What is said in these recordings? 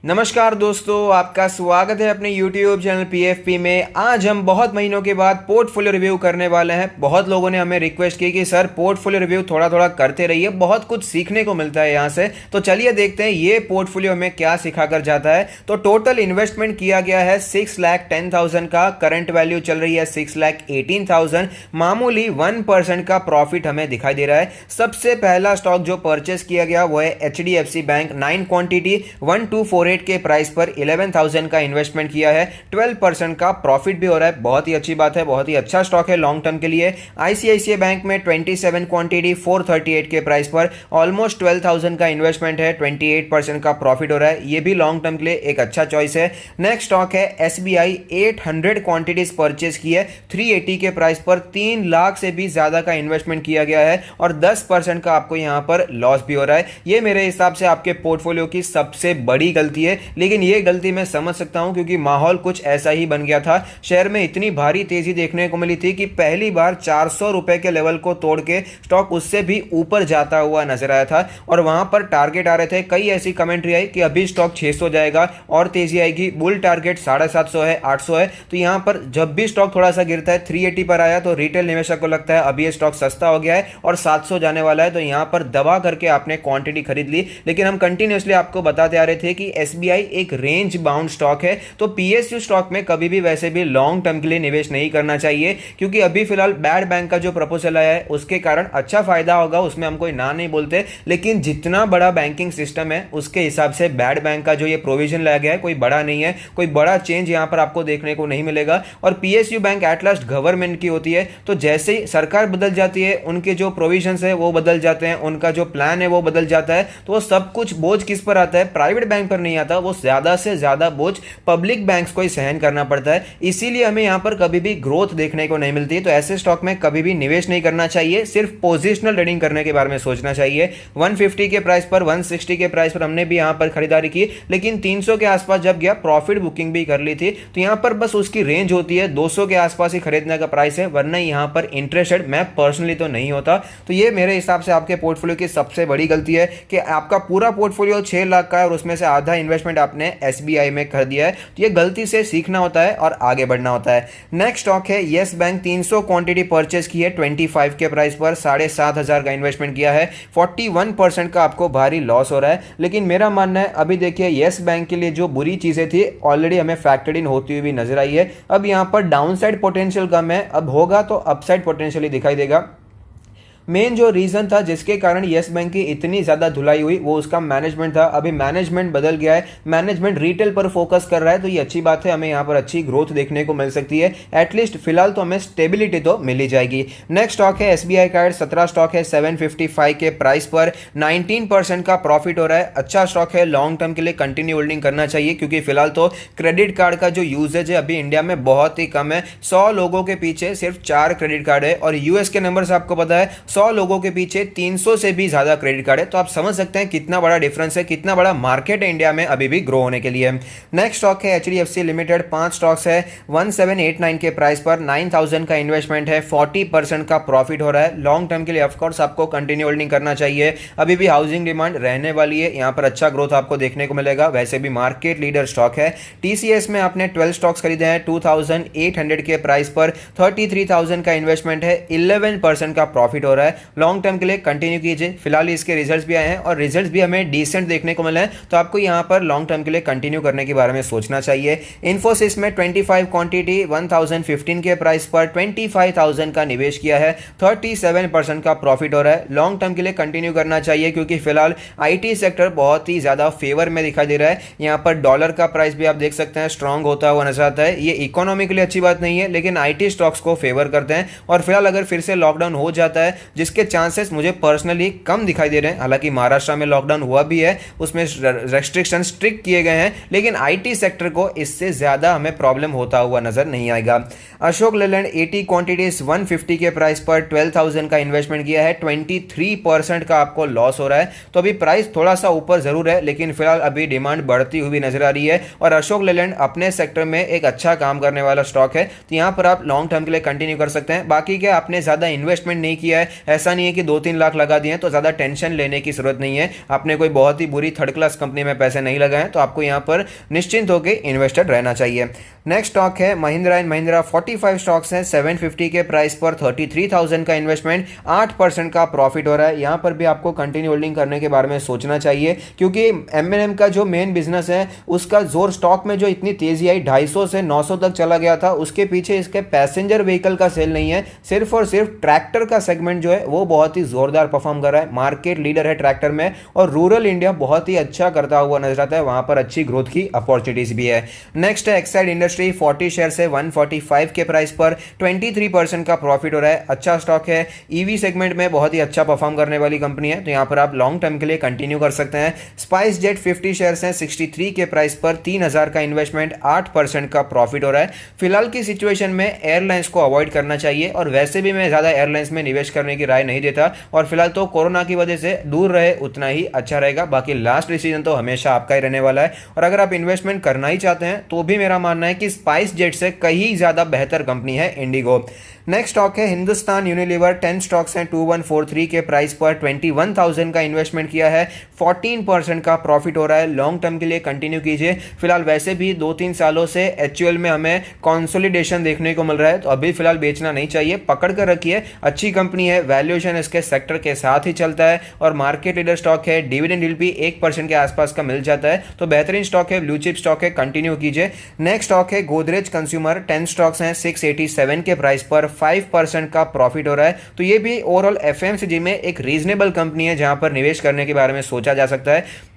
नमस्कार दोस्तों, आपका स्वागत है अपने YouTube चैनल PFP में। आज हम बहुत महीनों के बाद पोर्टफोलियो रिव्यू करने वाले हैं। बहुत लोगों ने हमें रिक्वेस्ट की कि सर पोर्टफोलियो रिव्यू थोड़ा थोड़ा करते रहिए, बहुत कुछ सीखने को मिलता है यहाँ से। तो चलिए देखते हैं ये पोर्टफोलियो में क्या सिखा कर जाता है। तो टोटल इन्वेस्टमेंट किया गया है 6,10,000 का, करंट वैल्यू चल रही है 6,18,000। मामूली 1% का प्रॉफिट हमें दिखाई दे रहा है। सबसे पहला स्टॉक जो परचेस किया गया वो है HDFC बैंक, 9 क्वांटिटी 1248 के प्राइस पर 11,000 का इन्वेस्टमेंट किया है। 12% का प्रॉफिट भी हो रहा है, बहुत ही अच्छी बात है, बहुत ही अच्छा स्टॉक है लॉन्ग टर्म के लिए। ICICI बैंक में 27 क्वांटिटी 438 के प्राइस पर ऑलमोस्ट 12,000 का इन्वेस्टमेंट है, 28% का प्रॉफिट हो रहा है, ये भी लॉन्ग टर्म के लिए एक अच्छा चॉइस है। नेक्स्ट स्टॉक है SBI, 800 क्वांटिटीज परचेस की है 380 के प्राइस पर, 3 लाख से भी ज्यादा का इन्वेस्टमेंट किया गया है और 10% का आपको यहां पर लॉस भी हो रहा है। ये मेरे हिसाब से आपके पोर्टफोलियो की सबसे बड़ी गलती है, लेकिन ये गलती मैं समझ सकता हूं क्योंकि माहौल कुछ ऐसा ही बन गया था। शेयर में इतनी भारी तेजी देखने को मिली थी कि पहली बार 400 रुपए के लेवल को तोड़ के स्टॉक उससे भी ऊपर जाता हुआ नजर आया था और वहां पर टारगेट आ रहे थे। कई ऐसी कमेंट्री आई कि अभी स्टॉक 600 जाएगा और तेजी आएगी, बुल टारगेट 750 है, 800 है। तो यहां पर जब भी स्टॉक थोड़ा सा गिरता है 380 पर आया तो रिटेल निवेशक को लगता है अभी ये स्टॉक सस्ता हो गया है और 700 जाने वाला है, तो यहां पर दबा करके आपने क्वांटिटी खरीद ली। लेकिन हम कंटिन्यूअसली आपको बताते आ रहे थे कि SBI एक रेंज बाउंड स्टॉक है, तो PSU स्टॉक में कभी भी वैसे भी लॉन्ग टर्म के लिए निवेश नहीं करना चाहिए, क्योंकि अभी फिलहाल बैड बैंक का जो प्रपोजल आया है उसके कारण अच्छा फायदा होगा, उसमें हम कोई ना नहीं बोलते, लेकिन जितना बड़ा बैंकिंग सिस्टम है उसके हिसाब से बैड बैंक का जो ये प्रोविजन लाया गया है कोई बड़ा नहीं है, कोई बड़ा चेंज यहां पर आपको देखने को नहीं मिलेगा। और PSU bank at last government की होती है, तो जैसे ही सरकार बदल जाती है उनके जो प्रोविजंस है वो बदल जाते हैं, उनका जो प्लान है वो बदल जाता है, तो वो सब कुछ बोझ किस पर आता है? प्राइवेट बैंक पर नहीं आता, वो ज्यादा से ज्यादा बोझ पब्लिक बैंक्स को ही सहन करना पड़ता है। इसीलिए हमें यहां पर कभी भी ग्रोथ देखने को नहीं मिलती, तो ऐसे स्टॉक में कभी भी निवेश नहीं करना चाहिए, सिर्फ पोजिशनल ट्रेडिंग करने के बारे में सोचना चाहिए। 150 के प्राइस पर, 160 के प्राइस पर हमने भी यहां पर खरीदारी की, लेकिन 300 के आसपास जब गया प्रॉफिट बुकिंग भी कर ली थी। तो यहां पर बस उसकी रेंज होती है, 200 के आसपास ही खरीदने का प्राइस है, वरना यहां पर इंटरेस्टेड मैं पर्सनली तो नहीं होता। तो ये मेरे हिसाब से आपके पोर्टफोलियो की सबसे बड़ी गलती है कि आपका पूरा पोर्टफोलियो 6 लाख का है और उसमें से आधा इन्वेस्टमेंट आपने SBI में कर दिया है। तो ये गलती से सीखना होता है और आगे बढ़ना होता है। नेक्स्ट स्टॉक है येस बैंक, 300 क्वांटिटी परचेस की है 25 के प्राइस पर, 7,500 का इन्वेस्टमेंट किया है, 41% का आपको भारी लॉस हो रहा है। लेकिन मेरा मानना है अभी देखिए येस बैंक के लिए जो बुरी चीजें थी ऑलरेडी हमें फैक्टर्ड इन होती हुई नजर आई है। अब यहां पर डाउनसाइड पोटेंशियल कम है, अब होगा तो अपसाइड पोटेंशियल ही दिखाई देगा। मेन जो रीजन था जिसके कारण येस बैंक की इतनी ज्यादा धुलाई हुई वो उसका मैनेजमेंट था। अभी मैनेजमेंट बदल गया है, मैनेजमेंट रिटेल पर फोकस कर रहा है, तो ये अच्छी बात है, हमें यहाँ पर अच्छी ग्रोथ देखने को मिल सकती है। एटलीस्ट फिलहाल तो हमें स्टेबिलिटी तो मिल ही जाएगी। नेक्स्ट स्टॉक है SBI कार्ड, 17 स्टॉक है 755 के प्राइस पर, 19% का प्रॉफिट हो रहा है। अच्छा स्टॉक है, लॉन्ग टर्म के लिए कंटिन्यू होल्डिंग करना चाहिए, क्योंकि फिलहाल तो क्रेडिट कार्ड का जो यूजेज है अभी इंडिया में बहुत ही कम है। 100 लोगों के पीछे सिर्फ 4 क्रेडिट कार्ड है और यूएस के नंबर से आपको पता है 100 लोगों के पीछे 300 से भी ज्यादा क्रेडिट कार्ड है। तो आप समझ सकते हैं कितना बड़ा डिफरेंस है, कितना बड़ा मार्केट है इंडिया में अभी भी ग्रो होने के लिए। नेक्स्ट स्टॉक है HDFC लिमिटेड, 5 स्टॉक्स है 1789 के प्राइस पर, 9,000 का इन्वेस्टमेंट है, 40% का प्रॉफिट हो रहा है। लॉन्ग टर्म के लिए ऑफकोर्स आपको कंटिन्यू होल्डिंग करना चाहिए, अभी भी हाउसिंग डिमांड रहने वाली है, यहां पर अच्छा ग्रोथ आपको देखने को मिलेगा, वैसे भी मार्केट लीडर स्टॉक है। TCS में आपने 12 स्टॉक्स खरीदे हैं 2,800 के प्राइस पर, 33,000 का इन्वेस्टमेंट है, 11% का प्रॉफिट हो रहा है। लॉन्ग टर्म के लिए कंटिन्यू कीजिए। फिलहाल इसके रिजल्ट्स भी आए हैं और रिजल्ट्स भी हमें डिसेंट देखने को मिले हैं, तो आपको यहां पर लॉन्ग टर्म के लिए कंटिन्यू करने के बारे में सोचना चाहिए। इन्फोसिस में 25 क्वांटिटी 1015 के प्राइस पर 25,000 का निवेश किया है, 37% का प्रॉफिट हो रहा है। लॉन्ग टर्म के लिए कंटिन्यू करना चाहिए, क्योंकि फिलहाल IT सेक्टर बहुत ही ज्यादा फेवर में दिखाई दे रहा है। यहां पर डॉलर का प्राइस भी आप देख सकते हैं स्ट्रांग होता हुआ नजर आता है। ये इकोनॉमी के लिए अच्छी बात नहीं है, लेकिन IT स्टॉक्स को फेवर करते हैं। और फिलहाल अगर फिर से लॉकडाउन हो जाता है, जिसके चांसेस मुझे पर्सनली कम दिखाई दे रहे हैं, हालांकि महाराष्ट्र में लॉकडाउन हुआ भी है, उसमें रेस्ट्रिक्शन स्ट्रिक्ट किए गए हैं, लेकिन IT सेक्टर को इससे ज्यादा हमें प्रॉब्लम होता हुआ नजर नहीं आएगा। अशोक लेलैंड 80 क्वांटिटीज 150 के प्राइस पर 12,000 का इन्वेस्टमेंट किया है, 23% का आपको लॉस हो रहा है। तो अभी प्राइस थोड़ा सा ऊपर जरूर है, लेकिन फिलहाल अभी डिमांड बढ़ती हुई नजर आ रही है और अशोक लेलैंड अपने सेक्टर में एक अच्छा काम करने वाला स्टॉक है, तो यहां पर आप लॉन्ग टर्म के लिए कंटिन्यू कर सकते हैं। बाकी क्या आपने ज्यादा इन्वेस्टमेंट नहीं किया है, ऐसा नहीं है कि 2-3 लाख लगा दिए तो ज़्यादा टेंशन लेने की जरूरत नहीं है। आपने कोई बहुत ही बुरी थर्ड क्लास कंपनी में पैसे नहीं लगाए तो आपको यहाँ पर निश्चिंत होकर इन्वेस्टेड रहना चाहिए। नेक्स्ट स्टॉक है महिंद्रा एंड महिंद्रा, 45 स्टॉक्स हैं, 750 के प्राइस पर 33,000 का इन्वेस्टमेंट, 8% का प्रॉफिट हो रहा है। यहाँ पर भी आपको कंटिन्यू होल्डिंग करने के बारे में सोचना चाहिए, क्योंकि एम का जो मेन बिजनेस है उसका जोर स्टॉक में जो इतनी तेजी आई 250 से 900 तक चला गया था, उसके पीछे इसके पैसेंजर व्हीकल का सेल नहीं है, सिर्फ और सिर्फ ट्रैक्टर का सेगमेंट जो है वो बहुत ही जोरदार परफॉर्म कर रहा है। मार्केट लीडर है ट्रैक्टर में और रूरल इंडिया बहुत ही अच्छा करता हुआ नजर आता है, वहां पर अच्छी ग्रोथ की अपॉर्चुनिटीज भी है। नेक्स्ट है एक्साइड इंडस्ट्री, 40 शेयर से 145 के प्राइस पर 23% का प्रॉफिट हो रहा है। अच्छा स्टॉक है, ईवी सेगमेंट में बहुत ही अच्छा परफॉर्म करने वाली कंपनी है, तो यहां पर आप लॉन्ग टर्म के लिए कंटिन्यू कर सकते हैं। स्पाइस जेट 50 शेयर हैं, 63 के प्राइस पर 3,000 का इन्वेस्टमेंट, 8% का प्रॉफिट हो रहा है। फिलहाल की सिचुएशन में एयरलाइंस को अवॉइड करना चाहिए और वैसे भी मैं ज्यादा एयरलाइंस में निवेश करने की राय नहीं देता और फिलहाल तो कोरोना की वजह से दूर रहे उतना ही अच्छा रहेगा। बाकी लास्ट डिसीजन तो हमेशा आपका ही रहने वाला है और अगर आप इन्वेस्टमेंट करना ही चाहते हैं तो भी मेरा मानना है कि स्पाइस जेट से कहीं ज्यादा बेहतर कंपनी है इंडिगो। नेक्स्ट स्टॉक है हिंदुस्तान यूनिलीवर, 10 स्टॉक्स हैं, 2143 के प्राइस पर 21,000 का इन्वेस्टमेंट किया है, 14% का प्रॉफिट हो रहा है। लॉन्ग टर्म के लिए कंटिन्यू कीजिए। फिलहाल वैसे भी 2-3 सालों से एचयूएल में हमें कंसोलिडेशन देखने को मिल रहा है, तो अभी फिलहाल बेचना नहीं चाहिए, पकड़ कर रखिए। अच्छी कंपनी है, वैल्यूएशन इसके सेक्टर के साथ ही चलता है और मार्केट लीडर स्टॉक है, डिविडेंड यील्ड भी 1% के आसपास का मिल जाता है, तो बेहतरीन स्टॉक है, ब्लू चिप स्टॉक है, कंटिन्यू कीजिए। नेक्स्ट स्टॉक है गोदरेज कंज्यूमर, 10 स्टॉक्स हैं, 687 के प्राइस पर 5% का प्रॉफिट हो रहा है, तो ये भी ओवरऑल एफएमसीजी में एक रीजनेबल कंपनी है जहां पर निवेश करने के बारे में सोचा जा सकता है।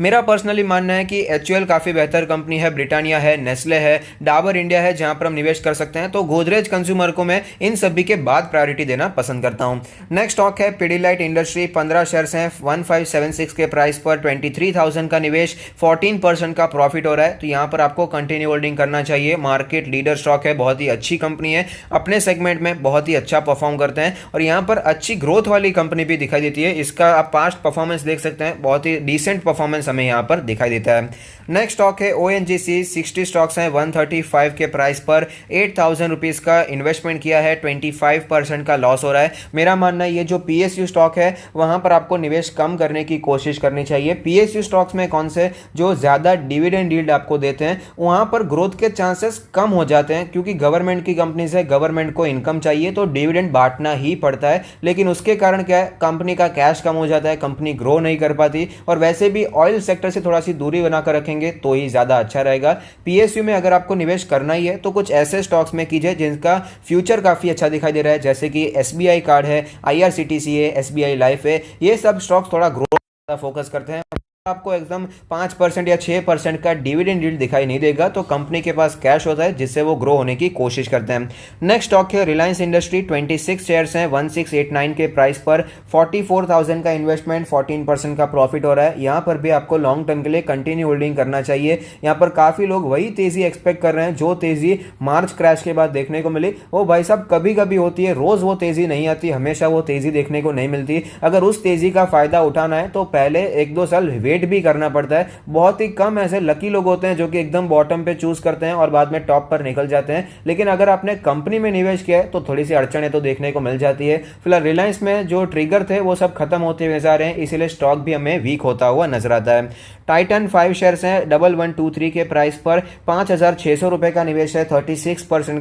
मेरा पर्सनली मानना है कि एचयूएल काफ़ी बेहतर कंपनी है, ब्रिटानिया है, नेस्ले है, डाबर इंडिया है जहां पर हम निवेश कर सकते हैं, तो गोदरेज कंज्यूमर को मैं इन सभी के बाद प्रायोरिटी देना पसंद करता हूं। नेक्स्ट स्टॉक है पिडिलाइट इंडस्ट्री, 15 शेयर्स हैं, 1576 के प्राइस पर 23,000 का निवेश, 14% का प्रॉफिट हो रहा है, तो यहां पर आपको कंटिन्यू होल्डिंग करना चाहिए। मार्केट लीडर स्टॉक है, बहुत ही अच्छी कंपनी है, अपने सेगमेंट में बहुत ही अच्छा परफॉर्म करते हैं और यहां पर अच्छी ग्रोथ वाली कंपनी भी दिखाई देती है। इसका आप पास्ट परफॉर्मेंस देख सकते हैं, बहुत ही डिसेंट परफॉर्मेंस हमें यहां पर दिखाई देता है। नेक्स्ट स्टॉक है ओएनजीसी, 60 स्टॉक्स हैं, 135 के प्राइस पर 8,000 रुपीज का इन्वेस्टमेंट किया है, 25% का लॉस हो रहा है। मेरा मानना है ये जो पीएसयू स्टॉक है वहां पर आपको निवेश कम करने की कोशिश करनी चाहिए। पीएसयू स्टॉक्स में कौन से जो ज्यादा डिविडेंड यील्ड आपको देते हैं वहां पर ग्रोथ के चांसेस कम हो जाते हैं, क्योंकि गवर्नमेंट की कंपनी से गवर्नमेंट को इनकम चाहिए तो डिविडेंड बांटना ही पड़ता है, लेकिन उसके कारण क्या है, कंपनी का कैश कम हो जाता है, कंपनी ग्रो नहीं कर पाती और वैसे भी ऑयल सेक्टर से थोड़ा सी दूरी बनाकर रखेंगे तो ही ज्यादा अच्छा रहेगा। पीएसयू में अगर आपको निवेश करना ही है तो कुछ ऐसे स्टॉक्स में कीजिए जिनका फ्यूचर काफी अच्छा दिखाई दे रहा है, जैसे कि एसबीआई कार्ड है, आईआरसीटीसी है, एसबीआई लाइफ है, ये सब स्टॉक्स थोड़ा ग्रोथ फोकस करते हैं। आपको एकदम 5% या 6% का डिविडेंड यील्ड दिखाई नहीं देगा, तो कंपनी के पास कैश होता है जिससे वो ग्रो होने की कोशिश करते हैं। नेक्स्ट स्टॉक है रिलायंस इंडस्ट्री, 26 शेयर्स हैं, 1689 के प्राइस पर 44,000 का इन्वेस्टमेंट, 14% का प्रॉफिट हो रहा है। यहां पर भी आपको लॉन्ग टर्म के लिए कंटिन्यू होल्डिंग करना चाहिए। यहां पर काफी लोग वही तेजी एक्सपेक्ट कर रहे हैं जो तेजी मार्च क्रैश के बाद देखने को मिली। वो भाई साहब कभी कभी होती है, रोज वो तेजी नहीं आती, हमेशा वो तेजी देखने को नहीं मिलती। अगर उस तेजी का फायदा उठाना है तो पहले 1-2 साल भी करना पड़ता है। बहुत ही कम ऐसे लकी लोग होते हैं जो कि एकदम बॉटम पे चूज करते हैं और बाद में टॉप पर निकल जाते हैं, लेकिन अगर आपने कंपनी में निवेश किया है तो थोड़ी सी अड़चने तो देखने को मिल जाती है। फिलहाल रिलायंस में जो ट्रिगर थे वो सब खत्म होते हुए जा रहे हैं, इसीलिए स्टॉक भी हमें वीक होता हुआ नजर आता है। टाइटन 5 शेयर्स हैं, 1123 के प्राइस पर 5,600 रुपए का निवेश है, 36%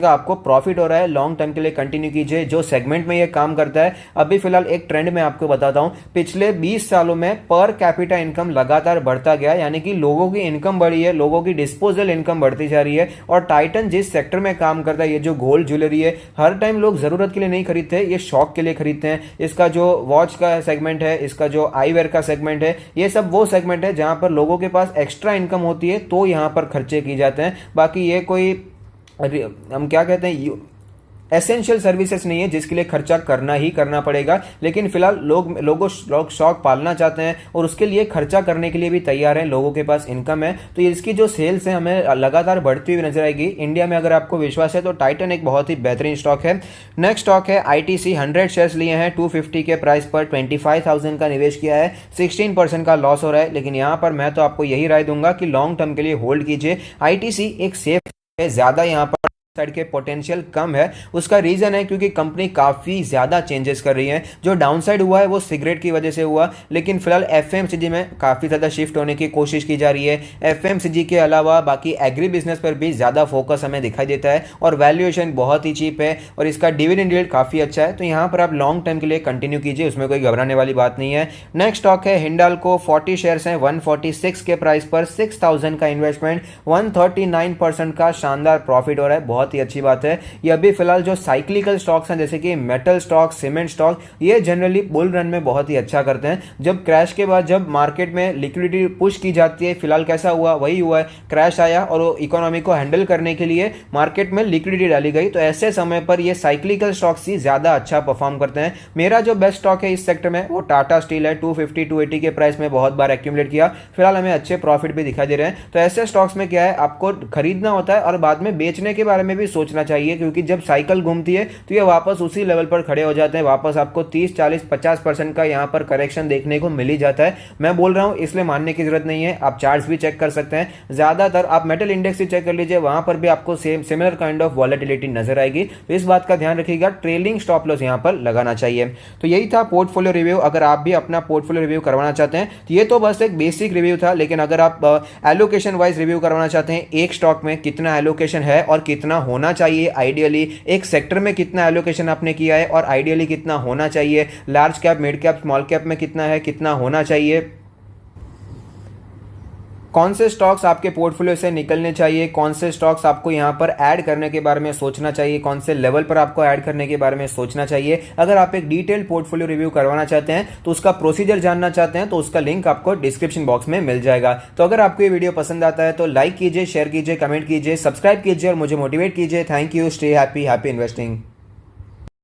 का आपको प्रॉफिट हो रहा है। लॉन्ग टर्म के लिए कंटिन्यू कीजिए। जो सेगमेंट में ये काम करता है, अभी फिलहाल एक ट्रेंड में आपको बताता हूं, पिछले 20 सालों में पर कैपिटा इनकम लगातार बढ़ता गया, यानी कि लोगों की इनकम बढ़ी है, लोगों की डिस्पोजल इनकम बढ़ती जा रही है। और टाइटन जिस सेक्टर में काम करता है, ये जो गोल्ड ज्वेलरी है, हर टाइम लोग जरूरत के लिए नहीं खरीदते, ये शौक के लिए खरीदते हैं। इसका जो वॉच का सेगमेंट है, इसका जो आईवेयर का सेगमेंट है, ये सब वो सेगमेंट है जहां पर लोगों के पास एक्स्ट्रा इनकम होती है तो यहां पर खर्चे किए जाते हैं। बाकी ये कोई हम क्या कहते हैं, एसेंशियल सर्विसेज नहीं है जिसके लिए खर्चा करना ही करना पड़ेगा, लेकिन फिलहाल लोग शौक पालना चाहते हैं और उसके लिए खर्चा करने के लिए भी तैयार हैं, लोगों के पास इनकम है, तो इसकी जो सेल्स है हमें लगातार बढ़ती हुई नजर आएगी। इंडिया में अगर आपको विश्वास है तो टाइटन एक बहुत ही बेहतरीन स्टॉक है। नेक्स्ट स्टॉक है आईटीसी, 100 शेयर्स लिए हैं, 250 के प्राइस पर 25,000 का निवेश किया है, 16% का लॉस हो रहा है, लेकिन यहां पर मैं तो आपको यही राय दूंगा कि लॉन्ग टर्म के लिए होल्ड कीजिए। आईटीसी एक सेफ है, ज्यादा यहां पर साइड के पोटेंशियल कम है। उसका रीज़न है क्योंकि कंपनी काफ़ी ज़्यादा चेंजेस कर रही है। जो डाउनसाइड हुआ है वो सिगरेट की वजह से हुआ, लेकिन फिलहाल एफएमसीजी में काफ़ी ज़्यादा शिफ्ट होने की कोशिश की जा रही है। एफएमसीजी के अलावा बाकी एग्री बिजनेस पर भी ज़्यादा फोकस हमें दिखाई देता है और वैल्यूएशन बहुत ही चीप है और इसका डिविडेंड यील्ड काफ़ी अच्छा है। तो यहाँ पर आप लॉन्ग टर्म के लिए कंटिन्यू कीजिए, उसमें कोई घबराने वाली बात नहीं है। नेक्स्ट स्टॉक है हिंडाल्को, 40 शेयर्स हैं, 146 के प्राइस पर, 6000 का इन्वेस्टमेंट, 139% का शानदार प्रॉफिट हो रहा है, बहुत ही अच्छी बात है। ये अभी फिलहाल जो साइक्लिकल स्टॉक्स हैं जैसे कि मेटल स्टॉक, सीमेंट स्टॉक, ये जनरली बुल रन में बहुत ही अच्छा करते हैं। जब क्रैश के बाद जब मार्केट में लिक्विडिटी पुश की जाती है, फिलहाल कैसा हुआ वही हुआ है, क्रैश आया और इकोनॉमी को हैंडल करने के लिए मार्केट में लिक्विडिटी डाली गई, तो ऐसे समय पर ये साइक्लिकल स्टॉक्स ही ज्यादा अच्छा परफॉर्म करते हैं। मेरा जो बेस्ट स्टॉक है इस सेक्टर में वो टाटा स्टील है, 250-280 के प्राइस में बहुत बार एक्यूमुलेट किया, फिलहाल हमें अच्छे प्रॉफिट भी दिखाई दे रहे हैं। तो ऐसे स्टॉक्स में क्या है, आपको खरीदना होता है और बाद में बेचने के बारे में भी सोचना चाहिए, क्योंकि जब साइकिल घूमती है तो ये वापस उसी लेवल पर खड़े हो जाते हैं, वापस आपको 30-40-50% का यहाँ पर करेक्शन देखने को मिल ही जाता है। मैं बोल रहा हूँ इसलिए मानने की जरूरत नहीं है, आप चार्ट्स भी चेक कर सकते हैं। ज्यादातर आप मेटल इंडेक्स ही चेक कर लीजिए, वहां पर भी आपको same similar kind of volatility नजर आएगी। तो इस बात का ध्यान रखिएगा, ट्रेलिंग स्टॉप लॉस यहाँ पर लगाना चाहिए। तो यही था पोर्टफोलियो रिव्यू। अगर आप भी अपना पोर्टफोलियो रिव्यू करवाना चाहते हैं तो ये तो बस एक बेसिक रिव्यू था, लेकिन अगर आप एलोकेशन वाइज रिव्यू करवाना चाहते हैं, एक स्टॉक में कितना एलोकेशन है और कितना होना चाहिए आइडियली, एक सेक्टर में कितना एलोकेशन आपने किया है और आइडियली कितना होना चाहिए, large cap, mid cap, small cap में कितना है, कितना होना चाहिए, कौन से स्टॉक्स आपके पोर्टफोलियो से निकलने चाहिए, कौन से स्टॉक्स आपको यहां पर ऐड करने के बारे में सोचना चाहिए, कौन से लेवल पर आपको ऐड करने के बारे में सोचना चाहिए। अगर आप एक डिटेल्ड पोर्टफोलियो रिव्यू करवाना चाहते हैं तो उसका प्रोसीजर जानना चाहते हैं तो उसका लिंक आपको डिस्क्रिप्शन बॉक्स में मिल जाएगा। तो अगर आपको ये वीडियो पसंद आता है तो लाइक कीजिए, शेयर कीजिए, कमेंट कीजिए, सब्सक्राइब कीजिए और मुझे मोटिवेट कीजिए। Thank you, stay happy, happy investing.